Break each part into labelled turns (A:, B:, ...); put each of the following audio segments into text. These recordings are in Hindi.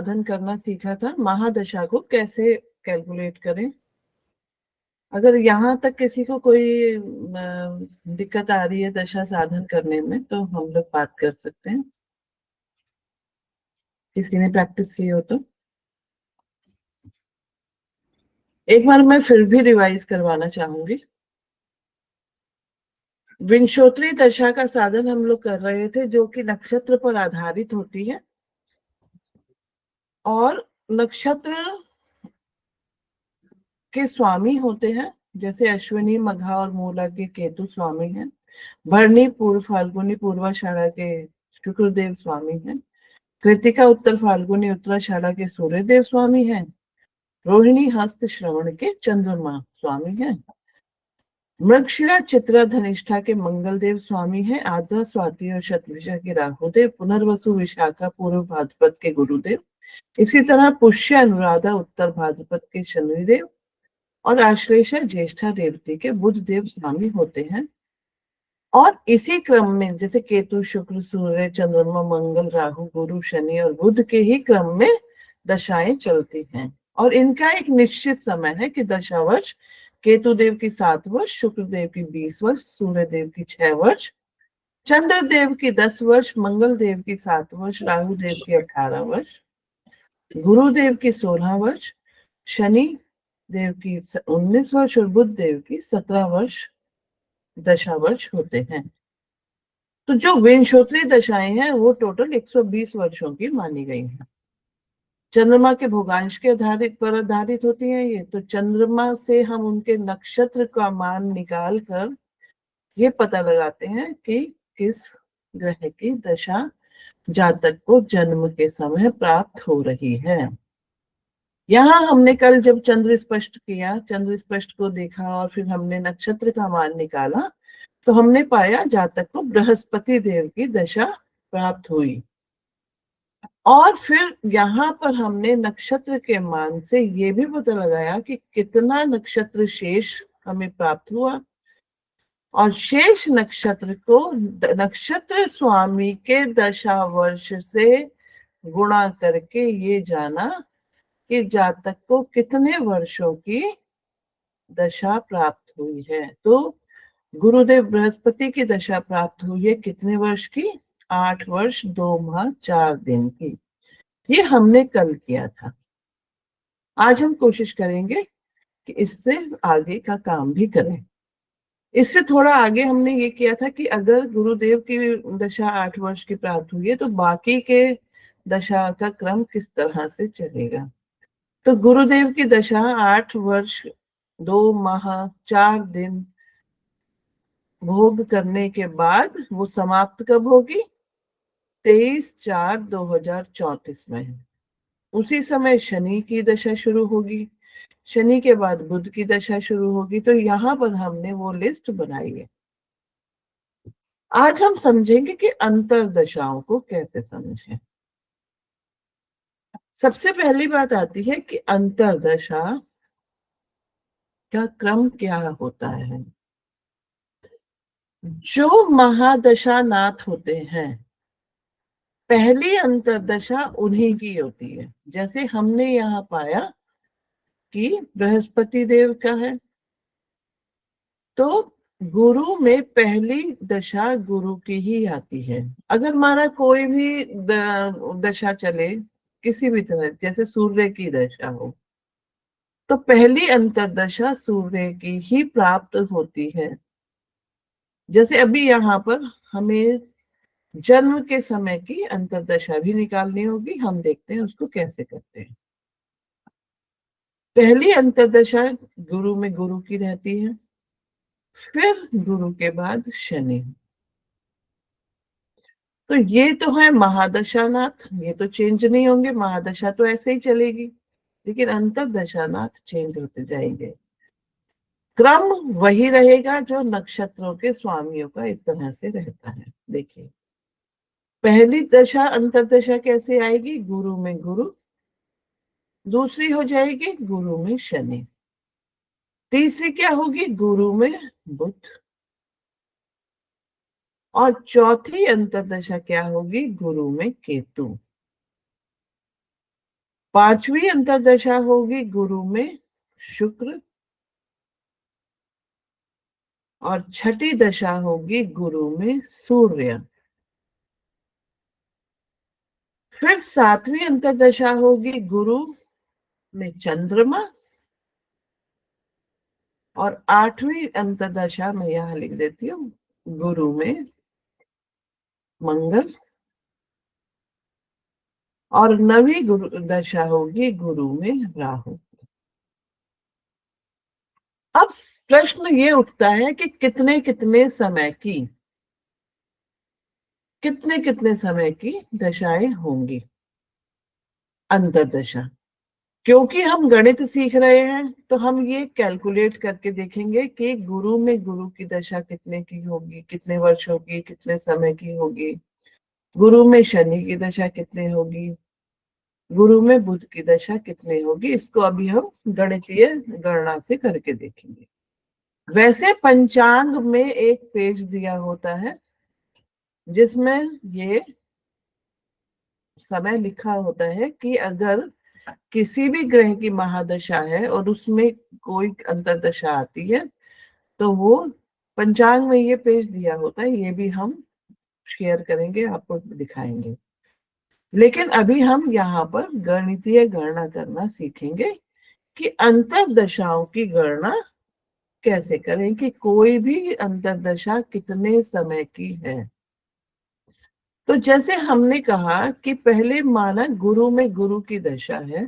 A: साधन करना सीखा था, महादशा को कैसे कैलकुलेट करें। अगर यहाँ तक किसी को कोई दिक्कत आ रही है दशा साधन करने में तो हम लोग बात कर सकते हैं, किसी ने प्रैक्टिस की हो तो। एक बार मैं फिर भी रिवाइज करवाना चाहूंगी। विंशोत्तरी दशा का साधन हम लोग कर रहे थे, जो कि नक्षत्र पर आधारित होती है, और नक्षत्र के स्वामी होते हैं, जैसे अश्विनी, मघा और मूला के केतु स्वामी हैं। भरणी, पूर्व फाल्गुनी, पूर्वाषाढ़ा के शुक्रदेव स्वामी हैं। कृतिका, उत्तर फाल्गुनी, उत्तराषाढ़ा के सूर्यदेव स्वामी हैं। रोहिणी, हस्त, श्रवण के चंद्रमा स्वामी हैं। मृगशिरा, चित्रा, धनिष्ठा के मंगल देव स्वामी हैं। आद्रा, स्वाति और शतभिषा के राहुदेव। पुनर्वसु, विशाखा, पूर्व भाद्रपद के गुरुदेव। इसी तरह पुष्य, अनुराधा, उत्तर भाद्रपद के शनिदेव और आश्लेषा, ज्येष्ठा रेवती के बुध देव स्वामी होते हैं। और इसी क्रम में जैसे केतु, शुक्र, सूर्य, चंद्रमा, मंगल, राहु, गुरु, शनि और बुध के ही क्रम में दशाएं चलती हैं, और इनका एक निश्चित समय है कि दशा वर्ष केतु देव की 7 वर्ष, शुक्र देव की 20 वर्ष, सूर्य देव की 6 वर्ष, चंद्र देव की 10 वर्ष, मंगल देव की 7 वर्ष, राहु देव की 18 वर्ष, गुरुदेव की 16 वर्ष, शनि देव की 19 वर्ष और बुध देव की 17 वर्ष दशा वर्ष होते हैं। तो जो विंशोत्तरी दशाएं हैं वो टोटल 120 वर्षों की मानी गई हैं। चंद्रमा के भोगांश के आधारित होती हैं ये। तो चंद्रमा से हम उनके नक्षत्र का मान निकाल कर ये पता लगाते हैं कि किस ग्रह की दशा जातक को जन्म के समय प्राप्त हो रही है। यहाँ हमने कल जब चंद्र स्पष्ट किया, चंद्र स्पष्ट को देखा और फिर हमने नक्षत्र का मान निकाला, तो हमने पाया जातक को बृहस्पति देव की दशा प्राप्त हुई। और फिर यहाँ पर हमने नक्षत्र के मान से ये भी पता लगाया कि कितना नक्षत्र शेष हमें प्राप्त हुआ, और शेष नक्षत्र को नक्षत्र स्वामी के दशा वर्ष से गुणा करके ये जाना कि जातक को कितने वर्षों की दशा प्राप्त हुई है। तो गुरुदेव बृहस्पति की दशा प्राप्त हुई है कितने वर्ष की? 8 वर्ष 2 माह 4 दिन की। ये हमने कल किया था। आज हम कोशिश करेंगे कि इससे आगे का काम भी करें। इससे थोड़ा आगे हमने ये किया था कि अगर गुरुदेव की दशा 8 वर्ष की प्राप्त हुई है तो बाकी के दशा का क्रम किस तरह से चलेगा। तो गुरुदेव की दशा 8 वर्ष 2 माह 4 दिन भोग करने के बाद वो समाप्त कब होगी? 23/4/2034 में है। उसी समय शनि की दशा शुरू होगी। शनि के बाद बुध की दशा शुरू होगी। तो यहाँ पर हमने वो लिस्ट बनाई है। आज हम समझेंगे कि अंतर दशाओं को कैसे समझें। सबसे पहली बात आती है कि अंतर दशा का क्रम क्या होता है। जो महादशा नाथ होते हैं, पहली अंतरदशा उन्हीं की होती है। जैसे हमने यहाँ पाया कि बृहस्पति देव का है, तो गुरु में पहली दशा गुरु की ही आती है। अगर हमारा कोई भी दशा चले किसी भी तरह, जैसे सूर्य की दशा हो, तो पहली अंतरदशा सूर्य की ही प्राप्त होती है। जैसे अभी यहाँ पर हमें जन्म के समय की अंतरदशा भी निकालनी होगी। हम देखते हैं उसको कैसे करते हैं। पहली अंतरदशा गुरु में गुरु की रहती है, फिर गुरु के बाद शनि। तो ये तो है महादशानाथ, ये तो चेंज नहीं होंगे। महादशा तो ऐसे ही चलेगी, लेकिन अंतरदशानाथ चेंज होते जाएंगे। क्रम वही रहेगा जो नक्षत्रों के स्वामियों का इस तरह से रहता है। देखिए, पहली दशा अंतरदशा कैसे आएगी? गुरु में गुरु, दूसरी हो जाएगी गुरु में शनि, तीसरी क्या होगी? गुरु में बुध, और चौथी अंतरदशा क्या होगी? गुरु में केतु। 5वीं अंतर्दशा होगी गुरु में शुक्र, और 6ठी दशा होगी गुरु में सूर्य। फिर 7वीं अंतर्दशा होगी गुरु में चंद्रमा, और 8वीं अंतर्दशा मैं यहां लिख देती हूँ गुरु में मंगल, और 9वीं गुरु दशा होगी गुरु में राहु। अब प्रश्न ये उठता है कि कितने कितने समय की दशाएं होंगी, अंतर्दशा। क्योंकि हम गणित सीख रहे हैं तो हम ये कैलकुलेट करके देखेंगे कि गुरु में गुरु की दशा कितने की होगी, कितने वर्षों की, कितने समय की होगी। गुरु में शनि की दशा कितने होगी, गुरु में बुध की दशा कितने होगी। इसको अभी हम गणितीय गणना से करके देखेंगे। वैसे पंचांग में एक पेज दिया होता है जिसमें ये समय लिखा होता है कि अगर किसी भी ग्रह की महादशा है और उसमें कोई अंतर्दशा आती है तो वो पंचांग में ये पेज दिया होता है, ये भी हम शेयर करेंगे, आपको दिखाएंगे। लेकिन अभी हम यहाँ पर गणितीय गणना करना सीखेंगे कि अंतर्दशाओं की गणना कैसे करें, कि कोई भी अंतर्दशा कितने समय की है। तो जैसे हमने कहा कि पहले माना गुरु में गुरु की दशा है,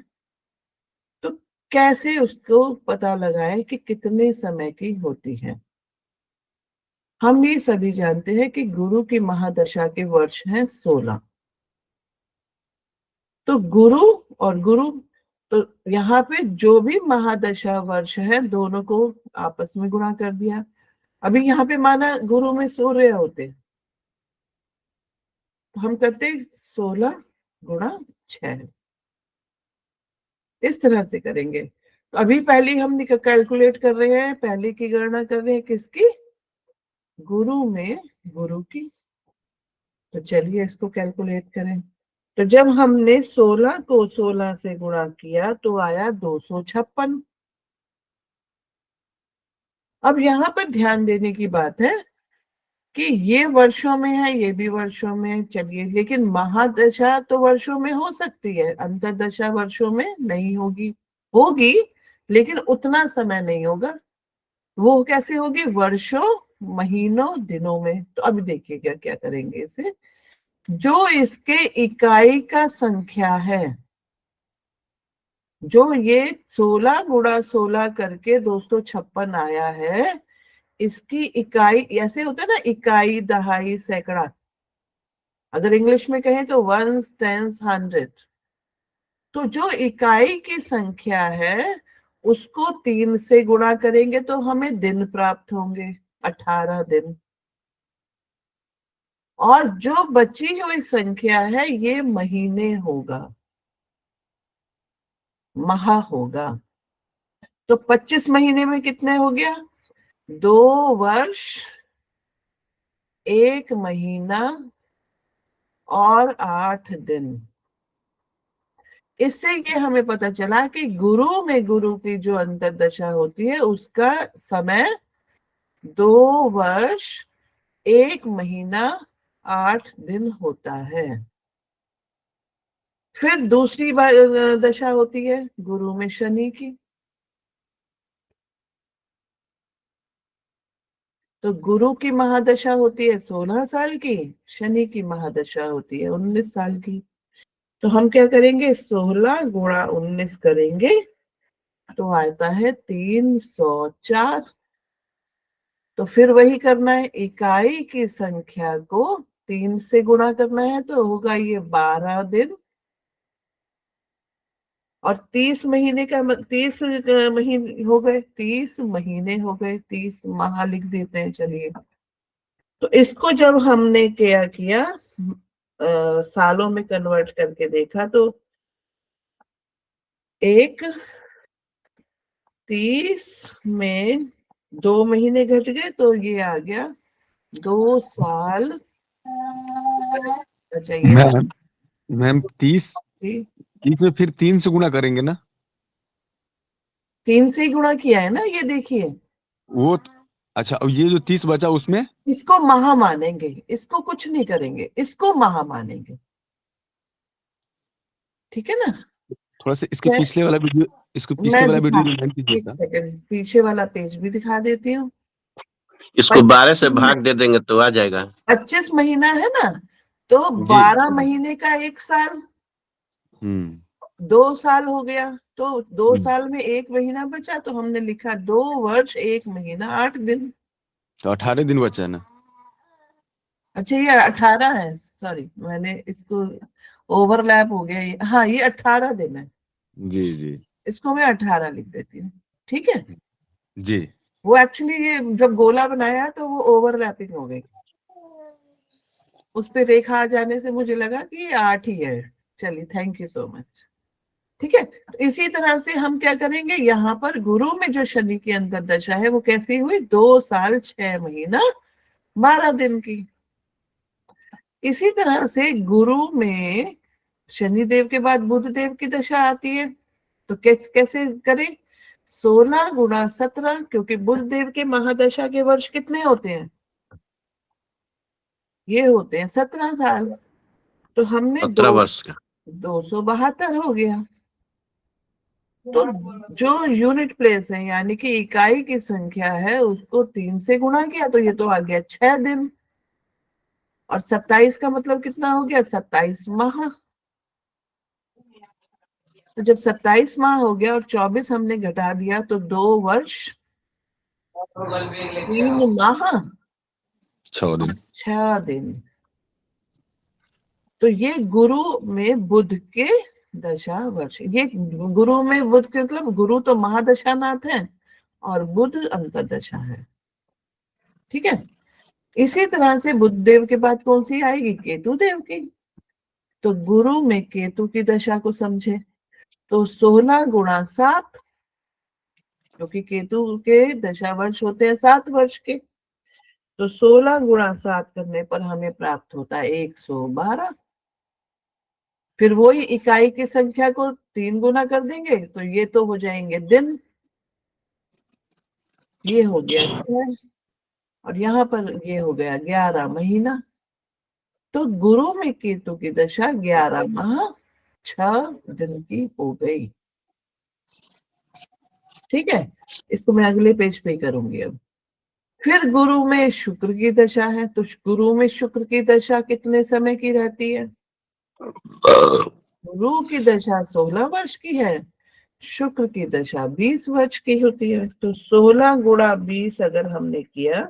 A: तो कैसे उसको पता लगाएं कि कितने समय की होती है। हम ये सभी जानते हैं कि गुरु की महादशा के वर्ष हैं 16। तो गुरु और गुरु, तो यहाँ पे जो भी महादशा वर्ष है दोनों को आपस में गुणा कर दिया। अभी यहाँ पे माना गुरु में सूर्य होते तो हम करते 16 गुणा 6, इस तरह से करेंगे। तो अभी पहली हम कैलकुलेट कर रहे हैं, पहली की गणना कर रहे हैं किसकी, गुरु में गुरु की। तो चलिए इसको कैलकुलेट करें। तो जब हमने 16 को 16 से गुणा किया तो आया 256। अब यहाँ पर ध्यान देने की बात है कि ये वर्षों में है, ये भी वर्षों में है, चलिए, लेकिन महादशा तो वर्षों में हो सकती है, अंतर्दशा वर्षों में नहीं होगी। होगी लेकिन उतना समय नहीं होगा। वो कैसे होगी, वर्षों, महीनों, दिनों में। तो अब देखिएगा क्या करेंगे इसे। जो इसके इकाई का संख्या है, जो ये 16 गुणा 16 करके 256 आया है, इसकी इकाई ऐसे होता है ना, इकाई, दहाई, सैकड़ा। अगर इंग्लिश में कहें तो वंस, टेंस, 100। तो जो इकाई की संख्या है उसको 3 से गुणा करेंगे तो हमें दिन प्राप्त होंगे, 18 दिन। और जो बची हुई संख्या है ये महीने होगा, माह होगा। तो 25 महीने में कितने हो गया, 2 वर्ष, 1 महीना और 8 दिन। इससे ये हमें पता चला कि गुरु में गुरु की जो अंतर्दशा होती है उसका समय 2 वर्ष, 1 महीना, 8 दिन होता है। फिर दूसरी दशा होती है गुरु में शनि की। तो गुरु की महादशा होती है 16 साल की, शनि की महादशा होती है 19 साल की। तो हम क्या करेंगे, 16 गुणा 19 करेंगे तो आता है 304। तो फिर वही करना है, इकाई की संख्या को 3 से गुणा करना है तो होगा ये 12 दिन। और 30 महीने का 30 महीने हो गए, 30 महीने हो गए, 30 माह लिख देते हैं, चलिए। तो इसको जब हमने क्या किया, सालों में कन्वर्ट करके देखा तो एक 30 में 2 महीने घट गए तो ये आ गया 2 साल चाहिए।
B: मैम 30 इसमें फिर 3 से गुणा करेंगे ना?
A: 3 से ही गुणा किया है ना, ये देखिए।
B: वो अच्छा, और ये जो 30 बचा उसमें?
A: इसको महा मानेंगे, इसको कुछ नहीं करेंगे, इसको महा मानेंगे, ठीक है ना।
B: थोड़ा सा इसके पिछले वाला वीडियो, इसको पिछले
A: मैं
B: वाला
A: दिखा,
B: वीडियो रिवाइंड
A: एक
B: कीजिएगा।
A: सेकंड पीछे वाला पेज भी दिखा देती हूँ।
C: इसको 12 से भाग दे देंगे तो आ जाएगा।
A: 25 महीना है ना, तो
B: जी।
A: 12 महीने का 1 साल,
B: हम्म
A: 2 साल हो गया। तो 2
B: हम्म।
A: साल में 1 महीना बचा, तो हमने लिखा 2 वर्ष 1 महीना 8 दिन।
B: तो 18 दिन बचा है ना?
A: अच्छा ये 18 है, सॉरी मैंने इसको ओवरलैप हो गया ये, हाँ ये 18 दिन है।
B: जी जी
A: इसको मैं 18 लिख देती हूँ, ठीक है।
B: जी।
A: वो एक्चुअली ये जब गोला बनाया तो वो ओवरलैपिंग हो गई, उस पे रेखा आ जाने से मुझे लगा कि ये 8 ही है। चलिए थैंक यू सो मच, ठीक है। तो इसी तरह से हम क्या करेंगे, यहाँ पर गुरु में जो शनि की अंतर दशा है वो कैसी हुई, 2 साल 6 महीना 12 दिन की। इसी तरह से गुरु में शनि देव के बाद बुध देव की दशा आती है, तो कैसे करें, 16 गुणा 17, क्योंकि बुध देव के महादशा के वर्ष कितने होते हैं, ये होते हैं 17 साल। तो हमने
C: 17 वर्ष का।
A: 272 हो गया। तो जो यूनिट प्लेस है यानी कि इकाई की संख्या है उसको 3 से गुणा किया, तो ये तो आ गया 6 दिन। और 27 का मतलब कितना हो गया, 27 माह। तो जब 27 माह हो गया और 24 हमने घटा दिया, तो 2 वर्ष 3 माह
B: 6 दिन।
A: 6 दिन। तो ये गुरु में बुध के दशा वर्ष, ये गुरु में बुध के मतलब गुरु तो महादशानाथ है और बुध अंतरदशा है, ठीक है। इसी तरह से बुध देव के बाद कौन सी आएगी, केतु देव की। तो गुरु में केतु की दशा को समझे, तो 16 गुणा 7, क्योंकि केतु के दशा वर्ष होते हैं 7 वर्ष के। तो 16 गुणा 7 करने पर हमें प्राप्त होता है 112। फिर वही इकाई की संख्या को 3 गुना कर देंगे, तो ये तो हो जाएंगे दिन, ये हो गया 6, और यहाँ पर ये हो गया 11 महीना। तो गुरु में केतु की दशा 11 माह 6 दिन की हो गई, ठीक है। इसको मैं अगले पेज पे करूंगी अब। फिर गुरु में शुक्र की दशा है, तो गुरु में शुक्र की दशा कितने समय की रहती है, गुरु की दशा 16 वर्ष की है, शुक्र की दशा 20 वर्ष की होती है। तो 16 गुणा 20 अगर हमने किया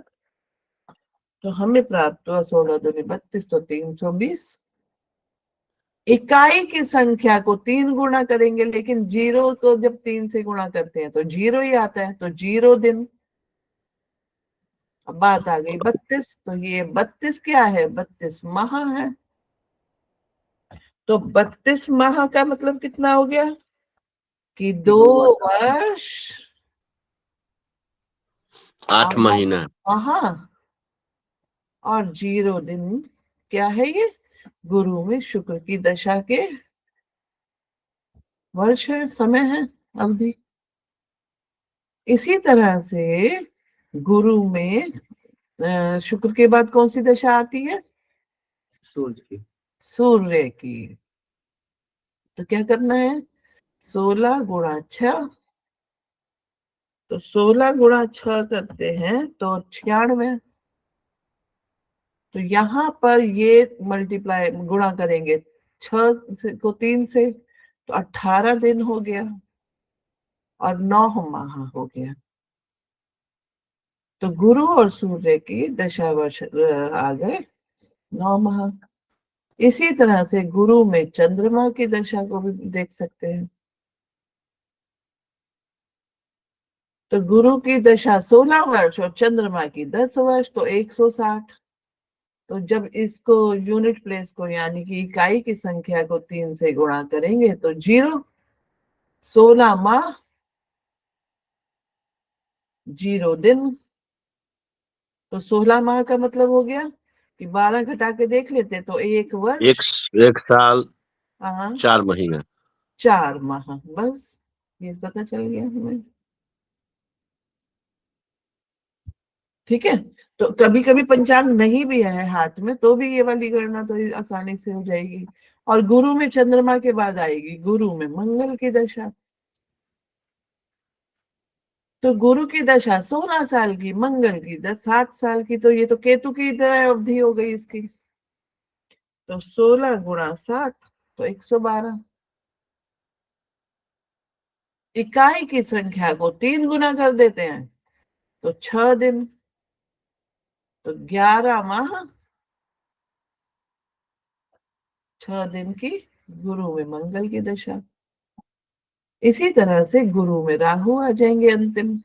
A: तो हमें प्राप्त हुआ 16 दूनी 32, तो 320। इकाई की संख्या को 3 गुणा करेंगे, लेकिन जीरो को जब 3 से गुणा करते हैं तो जीरो ही आता है, तो 0 दिन। अब बात आ गई 32, तो ये 32 क्या है, 32 माह है। तो 32 माह का मतलब कितना हो गया कि 2 वर्ष
C: 8 महीना।
A: माह और 0 दिन। क्या है ये, गुरु में शुक्र की दशा के वर्ष है, समय है, अवधि। इसी तरह से गुरु में शुक्र के बाद कौन सी दशा आती है,
C: सूर्य की।
A: सूर्य की। तो क्या करना है, 16 गुणा 6, तो 16 गुणा 6 करते हैं तो 96। तो यहाँ पर ये मल्टीप्लाई गुणा करेंगे 6 को 3 से, तो 18 दिन हो गया और 9 माह हो गया। तो गुरु और सूर्य की दशा वर्ष आ गए 9 माह। इसी तरह से गुरु में चंद्रमा की दशा को भी देख सकते हैं। तो गुरु की दशा 16 वर्ष और चंद्रमा की 10 वर्ष, तो 160। तो जब इसको यूनिट प्लेस को यानी कि इकाई की संख्या को 3 से गुणा करेंगे तो 0, 16 माह 0 दिन। तो 16 माह का मतलब हो गया कि 12 घटा के देख लेते तो 1 वर्ष।
C: एक साल
A: हाँ
C: 4 महीना।
A: 4 माह, बस ये पता चल गया हमें। ठीक है, तो कभी कभी पंचांग नहीं भी है हाथ में तो भी ये वाली गणना तो आसानी से हो जाएगी। और गुरु में चंद्रमा के बाद आएगी गुरु में मंगल की दशा। तो गुरु की दशा 16 साल की, मंगल की 7 साल की, तो ये तो केतु की तरह अवधि हो गई इसकी। तो 16 गुणा 7 तो 112। इकाई की संख्या को 3 गुना कर देते हैं तो 6 दिन, तो 11 माह 6 दिन की गुरु में मंगल की दशा। इसी तरह से गुरु में राहु आ जाएंगे अंतिम।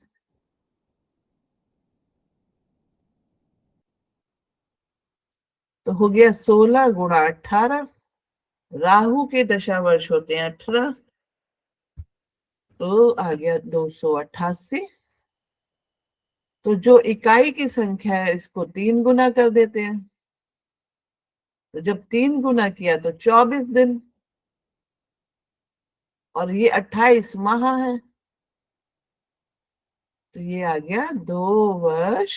A: तो हो गया 16 गुणा 18। राहु के दशा वर्ष होते हैं 18, तो आ गया 288। तो जो इकाई की संख्या है इसको 3 गुना कर देते हैं, तो जब 3 गुना किया तो 24 दिन, और ये 28 माह है, तो ये आ गया 2 वर्ष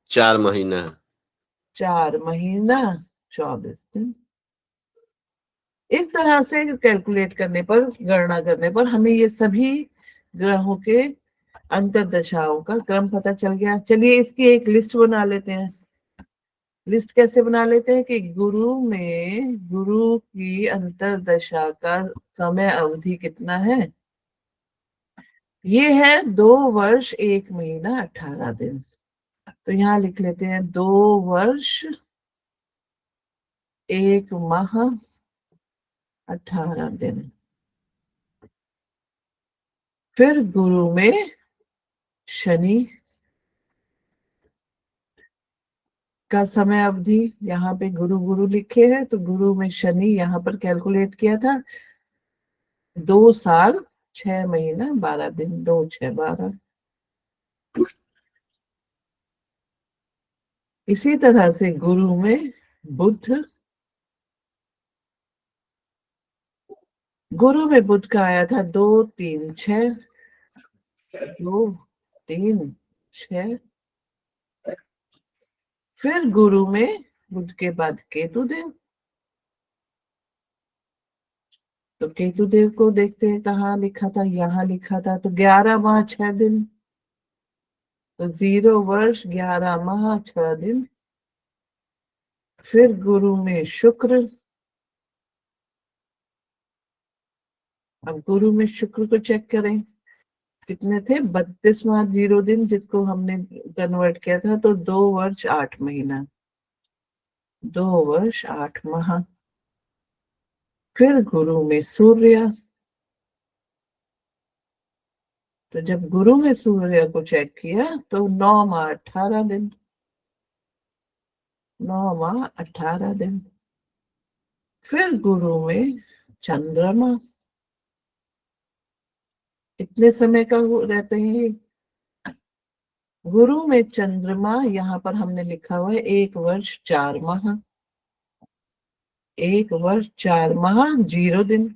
C: 4 महीना।
A: 4 महीना 24 दिन। इस तरह से कैलकुलेट करने पर, गणना करने पर हमें ये सभी ग्रहों के अंतर्दशाओं का क्रम पता चल गया। चलिए इसकी एक लिस्ट बना लेते हैं। लिस्ट कैसे बना लेते हैं कि गुरु में गुरु की अंतर्दशा का समय अवधि कितना है। ये है 2 वर्ष 1 महीना 18 दिन। तो यहाँ लिख लेते हैं 2 वर्ष 1 माह 18 दिन। फिर गुरु में शनि का समय अवधि, यहाँ पे गुरु गुरु लिखे हैं तो गुरु में शनि यहाँ पर कैलकुलेट किया था 2 साल 6 महीना 12 दिन, 2 6 12। इसी तरह से गुरु में बुध, गुरु में बुध का आया था 2 3 6, 2 3 6। फिर गुरु में बुध के बाद केतु देव, तो केतु देव को देखते हैं कहाँ लिखा था, यहाँ लिखा था, तो 11 माह 6 दिन, तो 0 वर्ष 11 माह 6 दिन। फिर गुरु में शुक्र, अब गुरु में शुक्र को चेक करें कितने थे, 32 माह 0 दिन, जिसको हमने कन्वर्ट किया था तो 2 वर्ष 8 महीना, 2 वर्ष 8 माह। फिर गुरु में सूर्य, तो जब गुरु में सूर्य को चेक किया तो 9 माह 18 दिन, 9 माह 18 दिन। फिर गुरु में चंद्रमा, कितने समय का रहते हैं गुरु में चंद्रमा, यहाँ पर हमने लिखा हुआ है 1 वर्ष 4 माह, 1 वर्ष 4 माह 0 दिन।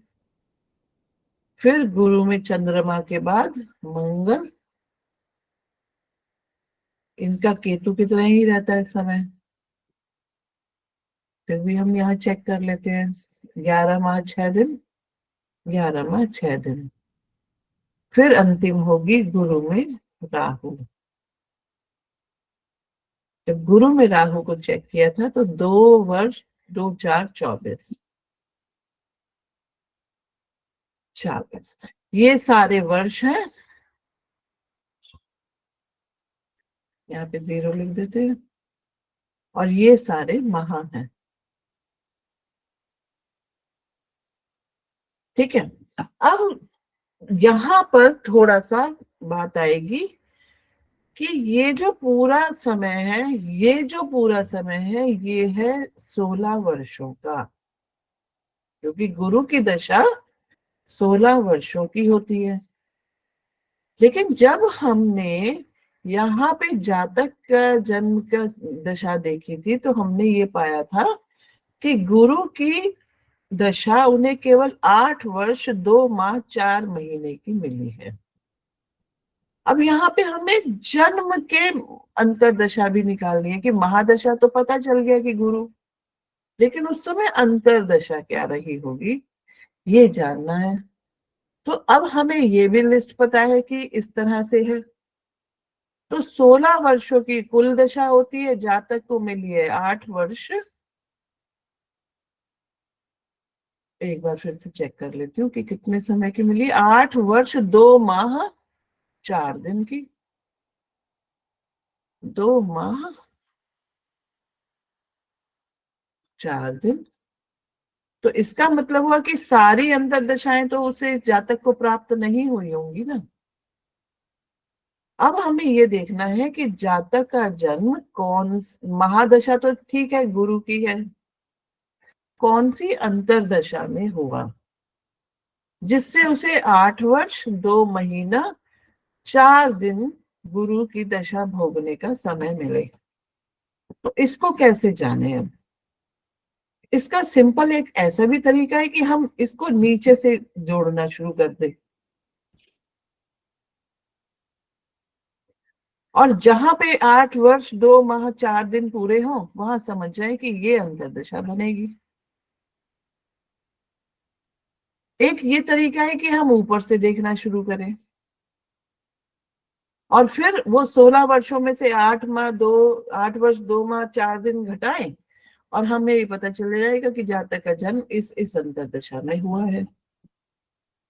A: फिर गुरु में चंद्रमा के बाद मंगल, इनका केतु की तरह ही रहता है समय, फिर भी हम यहाँ चेक कर लेते हैं 11 माह 6 दिन, 11 माह 6 दिन। फिर अंतिम होगी गुरु में राहु, जब गुरु में राहु को चेक किया था तो 2 वर्ष 2 4 24, 40। ये सारे वर्ष हैं, यहाँ पे 0 लिख देते हैं, और ये सारे माह हैं। ठीक है, अब यहाँ पर थोड़ा सा बात आएगी कि ये जो पूरा समय है, ये जो पूरा समय है ये है 16 वर्षों का, क्योंकि गुरु की दशा 16 वर्षों की होती है। लेकिन जब हमने यहाँ पे जातक का जन्म का दशा देखी थी तो हमने ये पाया था कि गुरु की दशा उन्हें केवल 8 वर्ष 2 माह 4 महीने की मिली है। अब यहाँ पे हमें जन्म के अंतरदशा भी निकालनी है कि महादशा तो पता चल गया कि गुरु, लेकिन उस समय अंतरदशा क्या रही होगी ये जानना है। तो अब हमें ये भी लिस्ट पता है कि इस तरह से है। तो 16 वर्षों की कुल दशा होती है, जातक को मिली है 8 वर्ष, एक बार फिर से चेक कर लेती हूँ कि कितने समय की मिली। 8 वर्ष 2 माह 4 दिन की, 2 माह 4 दिन। तो इसका मतलब हुआ कि सारी अंतरदशाएं तो उसे जातक को प्राप्त नहीं हुई होंगी ना। अब हमें ये देखना है कि जातक का जन्म कौन, महादशा तो ठीक है गुरु की है, कौन सी अंतरदशा में हुआ जिससे उसे 8 वर्ष 2 महीना 4 दिन गुरु की दशा भोगने का समय मिले। तो इसको कैसे जाने? अब इसका सिंपल एक ऐसा भी तरीका है कि हम इसको नीचे से जोड़ना शुरू कर दें, और जहां पे 8 वर्ष 2 माह 4 दिन पूरे हों वहां समझ जाए कि ये अंतरदशा बनेगी। एक ये तरीका है कि हम ऊपर से देखना शुरू करें और फिर वो 16 वर्षों में से 8 वर्ष 2 माह 4 दिन घटाएं और हमें ये पता चल जाएगा कि जातक का जन्म इस अंतरदशा में हुआ है।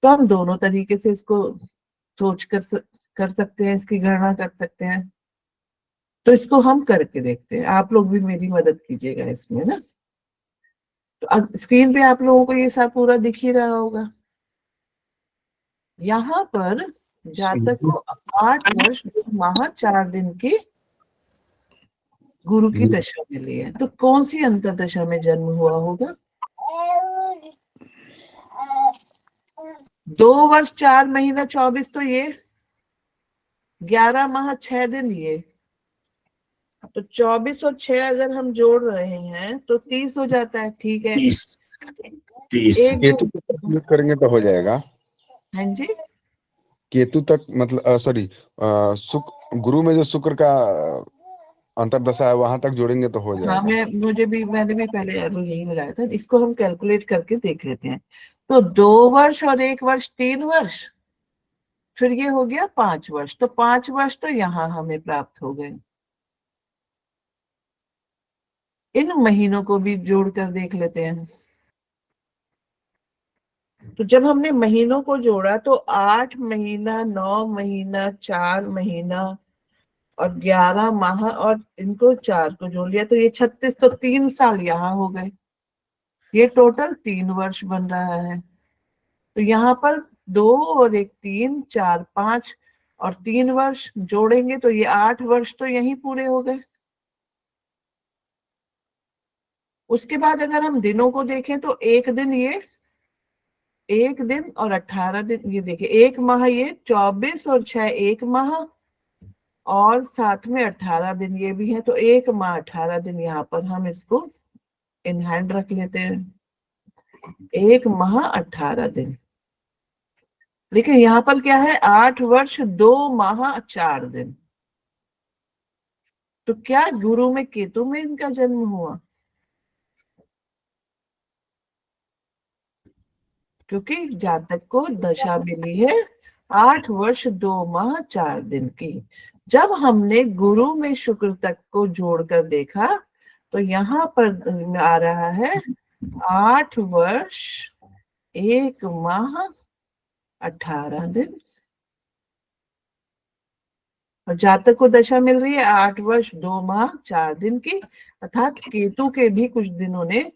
A: तो हम दोनों तरीके से इसको सोच कर सकते हैं, इसकी गणना कर सकते हैं। तो इसको हम करके देखते हैं, आप लोग भी मेरी मदद कीजिएगा इसमें ना। तो स्क्रीन पे आप लोगों को ये सब पूरा दिख ही रहा होगा। यहाँ पर जातक को 8 वर्ष 2 माह 4 दिन की गुरु की दशा मिली है। तो कौन सी अंतरदशा में जन्म हुआ होगा? 2 वर्ष 4 महीना 24 तो ये, 11 माह 6 दिन ये, तो 24 और 6 अगर हम जोड़ रहे हैं तो 30 हो जाता है। ठीक है,
C: 30
B: केतु तक कंप्लीट करेंगे तो हो जाएगा।
A: हाँ जी,
B: केतु तक मतलब सॉरी गुरु में जो शुक्र का अंतरदशा है वहां तक जोड़ेंगे तो हो
A: हाँ
B: जाएगा।
A: मैंने भी पहले एरो यही लगाया था। इसको हम कैलकुलेट करके देख लेते हैं। तो 2 वर्ष और 1 वर्ष 3 वर्ष, फिर ये हो गया 5 वर्ष, तो 5 वर्ष तो यहाँ हमें प्राप्त हो गए। इन महीनों को भी जोड़कर देख लेते हैं। तो जब हमने महीनों को जोड़ा तो 8 महीना 9 महीना 4 महीना और 11 माह और इनको 4 को जोड़ लिया तो ये 36, तो 3 साल यहाँ हो गए। ये टोटल 3 वर्ष बन रहा है। तो यहाँ पर 2 और 1 3 4 5 और 3 वर्ष जोड़ेंगे तो ये 8 वर्ष तो यहीं पूरे हो गए। उसके बाद अगर हम दिनों को देखें तो एक दिन ये, 1 दिन और 18 दिन, ये देखिए 1 माह ये 24 और 6 1 माह और साथ में 18 दिन ये भी है, तो 1 माह 18 दिन यहाँ पर हम इसको इन हैंड रख लेते हैं। 1 माह 18 दिन। लेकिन यहाँ पर क्या है? 8 वर्ष 2 माह 4 दिन। तो क्या गुरु में केतु में इनका जन्म हुआ? क्योंकि जातक को दशा मिली है 8 वर्ष 2 माह 4 दिन की। जब हमने गुरु में शुक्र तक को जोड़कर देखा तो यहाँ पर आ रहा है 8 वर्ष 1 माह 18 दिन, और जातक को दशा मिल रही है 8 वर्ष 2 माह 4 दिन की, अर्थात केतु के भी कुछ दिन उन्हें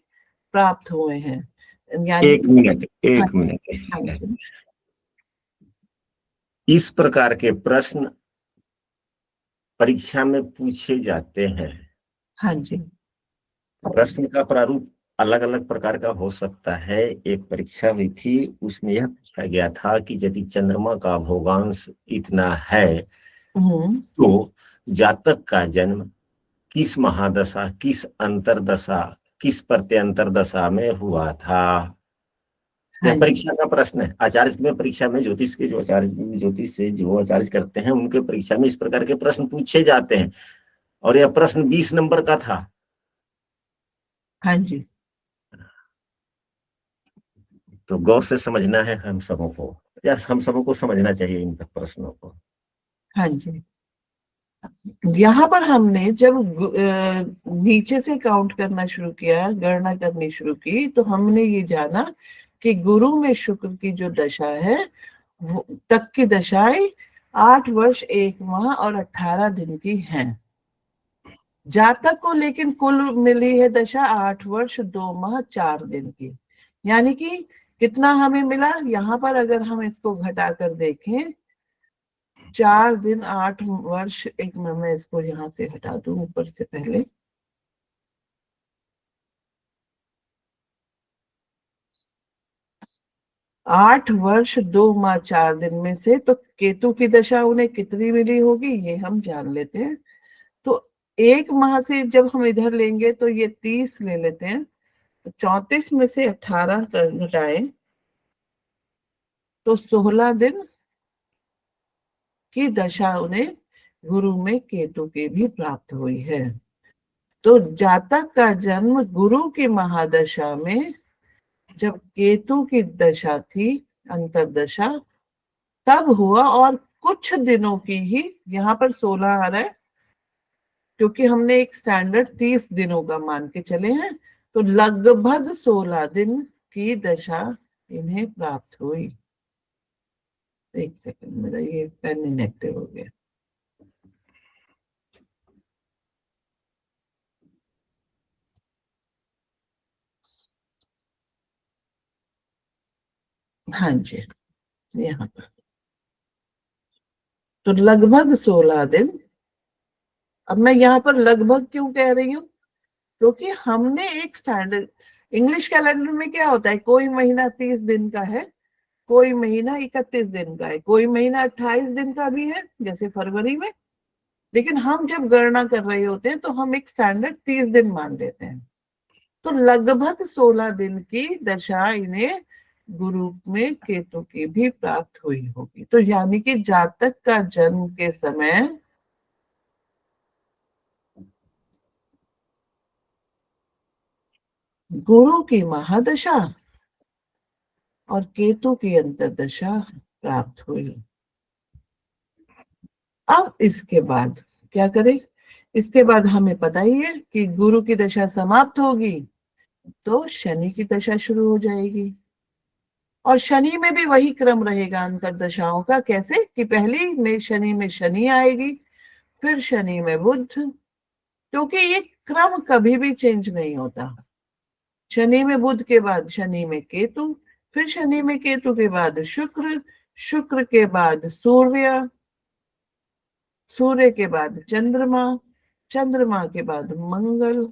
A: प्राप्त हुए हैं। यानी
D: एक मिनट
A: हाँ जी।
D: इस प्रकार के प्रश्न परीक्षा में पूछे जाते हैं।
A: हाँ जी,
D: प्रश्न का प्रारूप अलग अलग प्रकार का हो सकता है। एक परीक्षा हुई थी, उसमें यह पूछा गया था कि यदि चंद्रमा का भोगांश इतना है तो जातक का जन्म किस महादशा किस अंतरदशा किस प्रत्यंतर दशा में हुआ था? यह
A: हाँ जी,
D: परीक्षा का प्रश्न है। आचार्य में परीक्षा में ज्योतिष के जो आचार्य, ज्योतिष से जो आचार्य करते हैं उनके परीक्षा में इस प्रकार के प्रश्न पूछे जाते हैं, और यह प्रश्न 20 नंबर का था।
A: हाँ जी,
D: तो गौर से समझना है हम सबों को, या हम सबों को समझना चाहिए इन प्रश्नों को।
A: हाँ जी। यहाँ पर हमने जब नीचे से काउंट करना शुरू किया, गणना करनी शुरू की, तो हमने ये जाना कि गुरु में शुक्र की जो दशा है वो तक की दशाएं 8 वर्ष 1 माह और 18 दिन की हैं। जातक को लेकिन कुल मिली है दशा 8 वर्ष 2 माह 4 दिन की। यानी कि कितना हमें मिला, यहाँ पर अगर हम इसको घटाकर देखें, 4 दिन 8 वर्ष 1 माह, मैं इसको यहाँ से हटा दूं ऊपर से पहले, आठ वर्ष 2 माह 4 दिन में से तो केतु की दशा उन्हें कितनी मिली होगी ये हम जान लेते हैं। तो 1 माह से जब हम इधर लेंगे तो ये 30 ले लेते हैं, तो 34 में से 18 घटाएं तो 16 दिन की दशा उन्हें गुरु में केतु की भी प्राप्त हुई है। तो जातक का जन्म गुरु की महादशा में जब केतु की दशा थी, अंतरदशा, तब हुआ, और कुछ दिनों की ही, यहाँ पर 16 आ रहा है क्योंकि हमने एक स्टैंडर्ड 30 दिनों का मान के चले हैं, तो लगभग 16 दिन की दशा इन्हें प्राप्त हुई। एक सेकंड, मेरा ये पेन इनएक्टिव हो गया। हाँ जी, यहाँ पर तो लगभग 16 दिन। अब मैं यहाँ पर लगभग क्यों कह रही हूँ, क्योंकि हमने एक स्टैंडर्ड, इंग्लिश कैलेंडर में क्या होता है, कोई महीना 30 दिन का है, कोई महीना 31 दिन का है, कोई महीना 28 दिन का भी है जैसे फरवरी में, लेकिन हम जब गणना कर रहे होते हैं तो हम एक स्टैंडर्ड 30 दिन मान लेते हैं। तो लगभग 16 दिन की दशा इन्हें गुरु में केतु की भी प्राप्त हुई होगी। तो यानी कि जातक का जन्म के समय गुरु की महादशा और केतु की अंतरदशा प्राप्त हुई। अब इसके बाद क्या करें, इसके बाद हमें पता ही है कि गुरु की दशा समाप्त होगी तो शनि की दशा शुरू हो जाएगी, और शनि में भी वही क्रम रहेगा अंतरदशाओं का। कैसे कि पहली में शनि आएगी, फिर शनि में बुध, क्योंकि ये क्रम कभी भी चेंज नहीं होता। शनि में बुध के बाद शनि में केतु, फिर शनि में केतु के बाद शुक्र, शुक्र के बाद सूर्य, सूर्य के बाद चंद्रमा, चंद्रमा के बाद मंगल,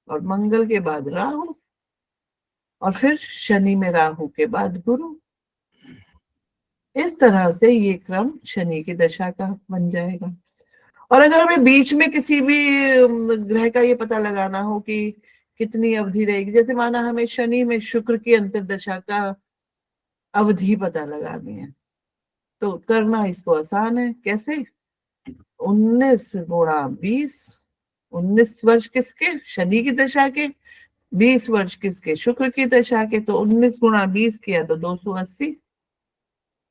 A: और मंगल के बाद राहु, और फिर शनि में राहु के बाद गुरु। इस तरह से ये क्रम शनि की दशा का बन जाएगा। और अगर हमें बीच में किसी भी ग्रह का ये पता लगाना हो कि कितनी अवधि रहेगी, जैसे माना हमें शनि में शुक्र की अंतर्दशा का अवधि पता लगानी है, तो करना इसको आसान है। कैसे, 19 गुणा 20, 19 वर्ष किसके, शनि की दशा के, 20 वर्ष किसके, शुक्र की दशा के, तो 19 गुणा 20 किया तो 280,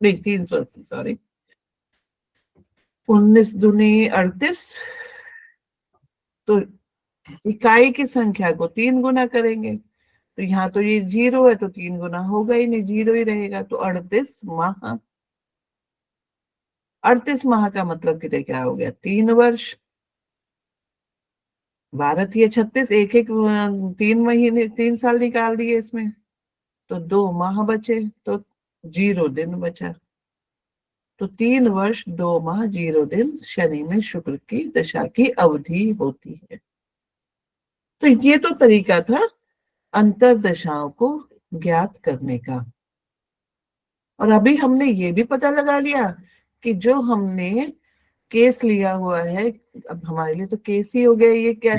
A: नहीं 380, सॉरी, 19 दूनी 38, तो इकाई की संख्या को 3 गुना करेंगे, तो यहाँ तो ये 0 है तो 3 गुना होगा ही नहीं, 0 ही रहेगा, तो 38 माह। 38 माह का मतलब कितने क्या हो गया, 3 वर्ष, 12 या 36, एक 3 महीने 3 साल निकाल दिए इसमें, तो 2 माह बचे, तो 0 दिन बचा, तो 3 वर्ष 2 माह 0 दिन शनि में शुक्र की दशा की अवधि होती है। तो ये तो तरीका था अंतरदशाओं को ज्ञात करने का। और अभी हमने ये भी पता लगा लिया कि जो हमने केस लिया हुआ है, अब हमारे लिए तो केस ही हो गया, ये क्या